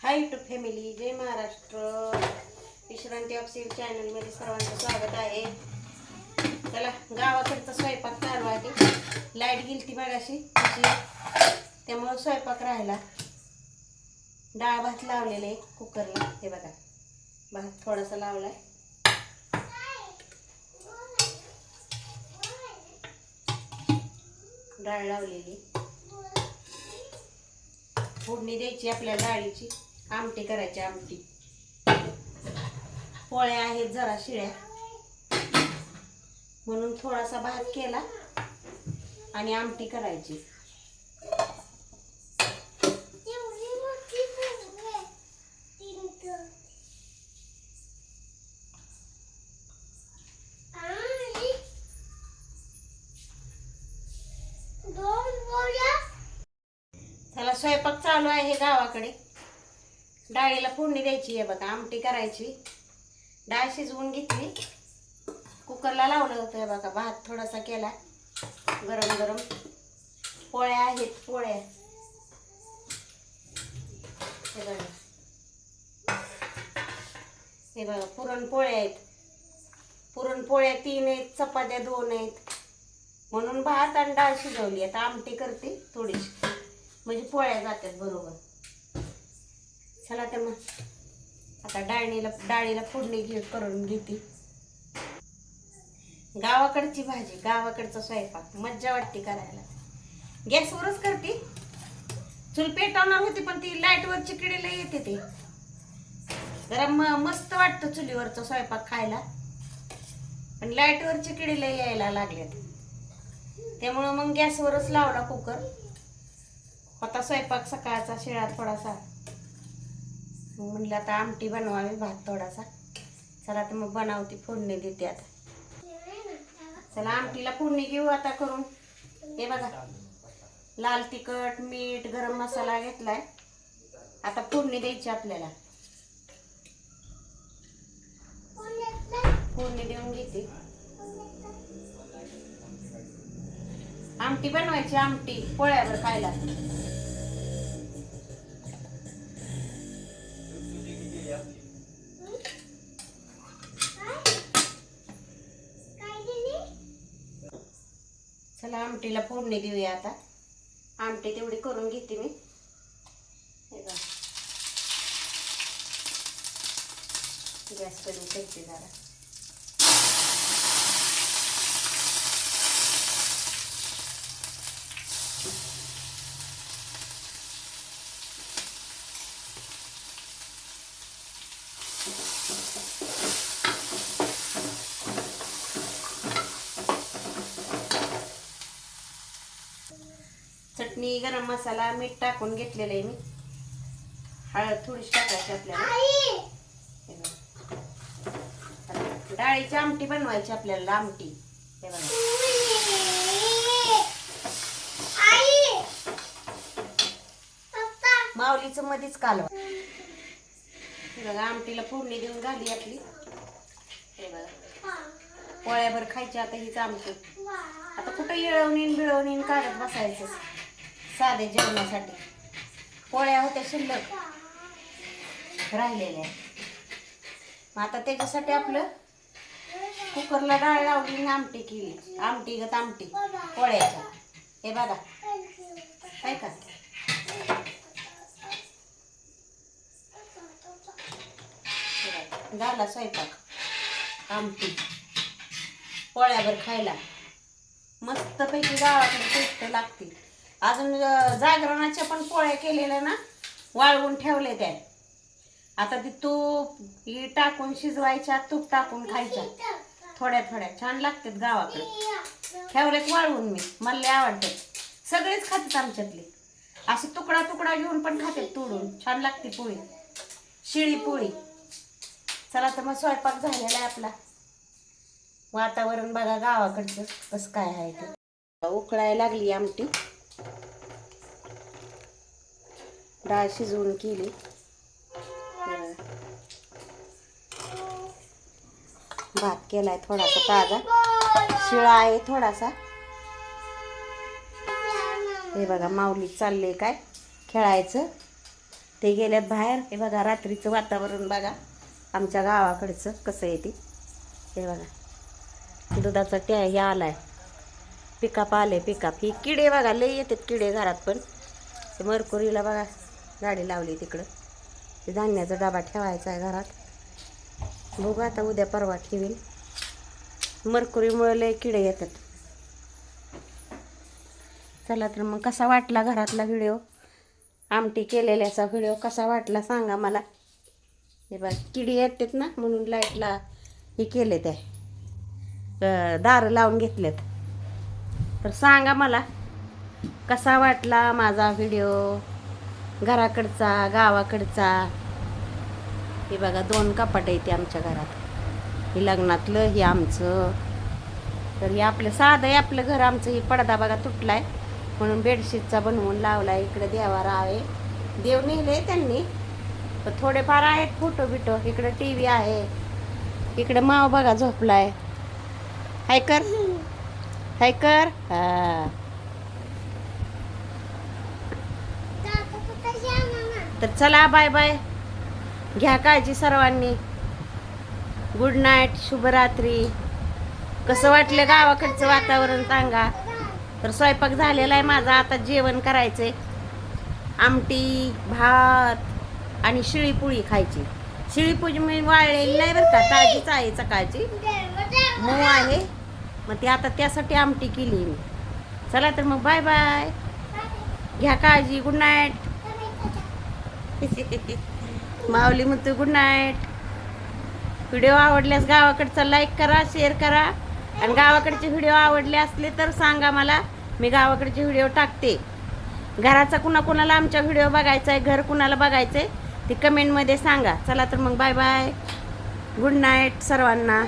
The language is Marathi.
हाय यूट्यूब फॅमिली, जय महाराष्ट्र. विश्रांती ऑफिशियल चॅनलमध्ये सर्वांचं स्वागत आहे. चला, गावाकडचा स्वयंपाक चालू आहे. लाईट गेली ती मगाशी, त्यामुळे स्वयंपाक राहिला. डाळ भात लावलेला आहे कुकरला. हे बघा, भात थोडासा लावलाय. डाळ लावलेली, फोडणी द्यायची आपल्याला डाळीची. आमटी करायची. आमटी पोळ्या आहेत जरा शिळ्या, म्हणून थोडासा भात केला आणि आमटी करायची. चला, स्वयंपाक चालू आहे गावाकडे. डाळीला फोडणी द्यायची आहे बघा. आमटी करायची. डाळ शिजवून घेतली, कुकरला लावलं होतं. हे बघा, भात थोडासा केला गरम गरम. पोळ्या आहेत, पोळ्या. हे बघा, हे बघा, पुरणपोळ्या आहेत. पुरणपोळ्या 3 आहेत, चपात्या 2 आहेत. म्हणून भात आणि डाळ शिजवली. आता आमटी करते थोडीशी, म्हणजे पोळ्या जातात बरोबर. चला तर मग आता डाळीला फोडणी करून घेते. गावाकडची भाजी, गावाकडचा स्वयंपाक मज्जा वाटते करायला. गॅसवरच करते. चूल पेटवणार होती, पण ती लाईटवर चिकडेला येते. ते जरा मस्त वाटतं चुलीवरचा स्वयंपाक खायला, पण लाईटवर चिकडेला यायला लागल्यात. त्यामुळं मग गॅसवरच लावला कुकर. होता स्वयंपाक सकाळचा शिळा थोडासा, म्हणलं आता आमटी बनवावी, भात थोडासा. चला तर मग बनवते, फोडणी देते आता. चला, आमटीला फोडणी घेऊ आता करून. हे बघा, लाल तिखट, मीठ, गरम मसाला घेतलाय. आता फोडणी द्यायची आपल्याला. फोडणी देऊन घेते. आमटी बनवायची, आमटी पोळ्यावर खायला. चला, आमटीला फोडणी देऊया आता. आमटी तेवढी करून घेते मी. हे बघा, गॅस करून ठेवते जरा. चटणी, गरम मसाला, मीठ टाकून घेतलेलं आहे मी. हळद थोडीशी टाकायची आपल्याला. डाळीची आमटी बनवायची आपल्याला. आमटी हे बघा, माऊलीचं मध्येच कालवा. हे बघा, आमटीला फोडणी देऊन झाली आपली. हे बघा, पोळ्याभर खायची आता हीच आमटी. आता कुठं येळवणीन बिळवणीन काढत बसायचं साधे जेवणासाठी. पोळ्या होत्या शिल्लक राहिलेल्या. मग आता त्याच्यासाठी आपलं कुकरला डाळ लावली आणि आमटी केली. आमटी पोळ्याच्या. हे बघा, काय का झाला स्वयंपाक. आमटी पोळ्यावर खायला मस्तपैकी गावाकडे टेस्ट लागते. अजून जागरणाच्या पण पोळ्या केलेल्या ना, वाळवून ठेवले त्या. आता ती तूप ही टाकून शिजवायच्या, तूप टाकून खायच्या. थोड्या थोड्या छान लागतात गावाकडे. ठेवल्यात वाळवून मी, मला लय आवडतात. सगळेच खातात आमच्यातले. अशी तुकडा तुकडा घेऊन पण खातात तोडून. छान लागते पोळी, शिळी पोळी. चला तर मग स्वयंपाक झालेला आहे आपला. वातावरण बघा गावाकडचं कसं काय आहे ते. उकळायला लागली आमटी. डाळ शिजवून केली. भात केलाय थोडासा ताजा, शिळा आहे थोडासा. हे बघा, माऊली चालले काय खेळायचं. ते गेल्यात बाहेर. हे बघा रात्रीचं वातावरण बघा आमच्या गावाकडचं कसं आहे ते. हे बघा दुधाचा हे आलाय, पिकाप आले. पिकाप ही किडे बघा लई येतात किडे घरात. पण ते मरकुरीला बघा गाडी लावली तिकडं. ते धान्याचा डबा ठेवायचा आहे घरात. बघू आता उद्या परवा ठेवीन. मरकुरीमुळे लई किडे येतात. चला तर मग कसा वाटला घरातला व्हिडिओ, आमटी केलेल्याचा व्हिडिओ कसा वाटला सांगा मला. हे बघ किडी येतात ना म्हणून लाईटला हे केले, ते दारं लावून घेतलेत. तर सांगा मला कसा वाटला माझा व्हिडिओ घराकडचा गावाकडचा. हे बघा 2 कपाट येते आमच्या घरात. हे लग्नातलं हे आमचं. तर हे आपलं साधं आहे आपलं घर. आमचं हे पडदा बघा तुटलाय म्हणून बेडशीटचा बनवून लावलाय. इकडे देवार आहे, देव नेले त्यांनी, पण थोडेफार आहेत फोटो बिटो. इकडे TV आहे. इकडे माव बघा झोपलाय. हाय कर, हाय कर. हा तर चला बाय बाय. घ्या काळजी सर्वांनी. गुड नाईट, शुभरात्री. कसं वाटलं गावाकडचं वातावरण सांगा. तर स्वयंपाक झालेला आहे माझा. आता जेवण करायचंय. आमटी भात आणि शिळीपोळी खायची. शिळीपोळी मी वाळलेली नाही बरं का, ताजीच आहे सकाळची, मऊ आहे. मग ती आता त्यासाठी आमटी केली मी. चला तर मग बाय बाय. घ्या काळजी. Good night. माऊली म्हणतो गुड नाईट. व्हिडिओ आवडल्यास गावाकडचा लाईक करा, शेअर करा. आणि गावाकडचे व्हिडिओ आवडले असले तर सांगा मला, मी गावाकडचे व्हिडिओ टाकते. घराचा कुणाला आमचा व्हिडिओ बघायचा आहे, घर कुणाला बघायचं आहे ते कमेंटमध्ये सांगा. चला तर मग बाय बाय. गुड नाईट सर्वांना.